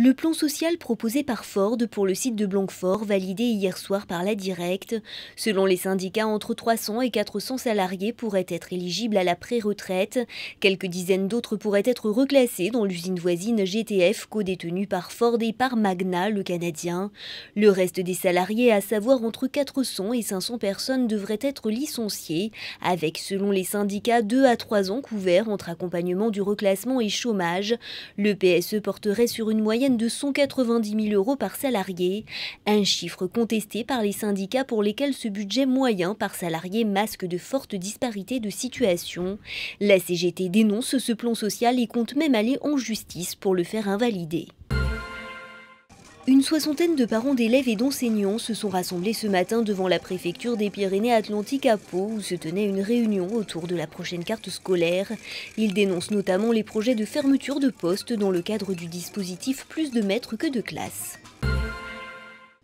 Le plan social proposé par Ford pour le site de Blanquefort, validé hier soir par la Directe. Selon les syndicats, entre 300 et 400 salariés pourraient être éligibles à la pré-retraite. Quelques dizaines d'autres pourraient être reclassés dans l'usine voisine GTF, codétenue par Ford et par Magna, le Canadien. Le reste des salariés, à savoir entre 400 et 500 personnes, devraient être licenciés, avec, selon les syndicats, 2 à 3 ans couverts entre accompagnement du reclassement et chômage. Le PSE porterait sur une moyenne de 190 000 € par salarié, un chiffre contesté par les syndicats pour lesquels ce budget moyen par salarié masque de fortes disparités de situation. La CGT dénonce ce plan social et compte même aller en justice pour le faire invalider. Une soixantaine de parents d'élèves et d'enseignants se sont rassemblés ce matin devant la préfecture des Pyrénées-Atlantiques à Pau, où se tenait une réunion autour de la prochaine carte scolaire. Ils dénoncent notamment les projets de fermeture de postes dans le cadre du dispositif Plus de maîtres que de classes.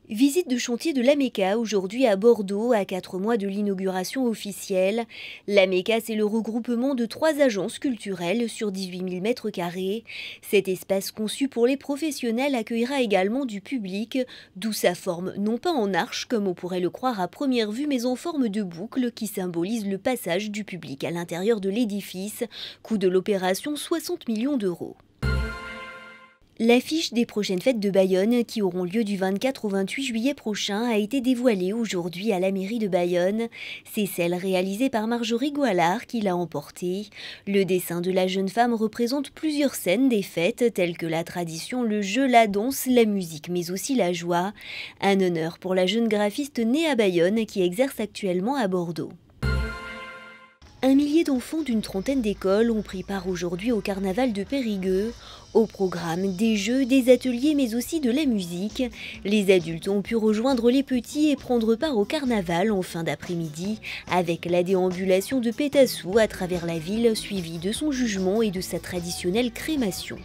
Visite de chantier de l'AMECA aujourd'hui à Bordeaux, à 4 mois de l'inauguration officielle. L'AMECA, c'est le regroupement de 3 agences culturelles sur 18 000 m². Cet espace conçu pour les professionnels accueillera également du public, d'où sa forme non pas en arche comme on pourrait le croire à première vue, mais en forme de boucle qui symbolise le passage du public à l'intérieur de l'édifice. Coût de l'opération 60 millions €. L'affiche des prochaines fêtes de Bayonne, qui auront lieu du 24 au 28 juillet prochain, a été dévoilée aujourd'hui à la mairie de Bayonne. C'est celle réalisée par Marjorie Goualard qui l'a emportée. Le dessin de la jeune femme représente plusieurs scènes des fêtes, telles que la tradition, le jeu, la danse, la musique, mais aussi la joie. Un honneur pour la jeune graphiste née à Bayonne qui exerce actuellement à Bordeaux. Un millier d'enfants d'une trentaine d'écoles ont pris part aujourd'hui au carnaval de Périgueux. Au programme, des jeux, des ateliers, mais aussi de la musique. Les adultes ont pu rejoindre les petits et prendre part au carnaval en fin d'après-midi, avec la déambulation de Pétassou à travers la ville, suivie de son jugement et de sa traditionnelle crémation.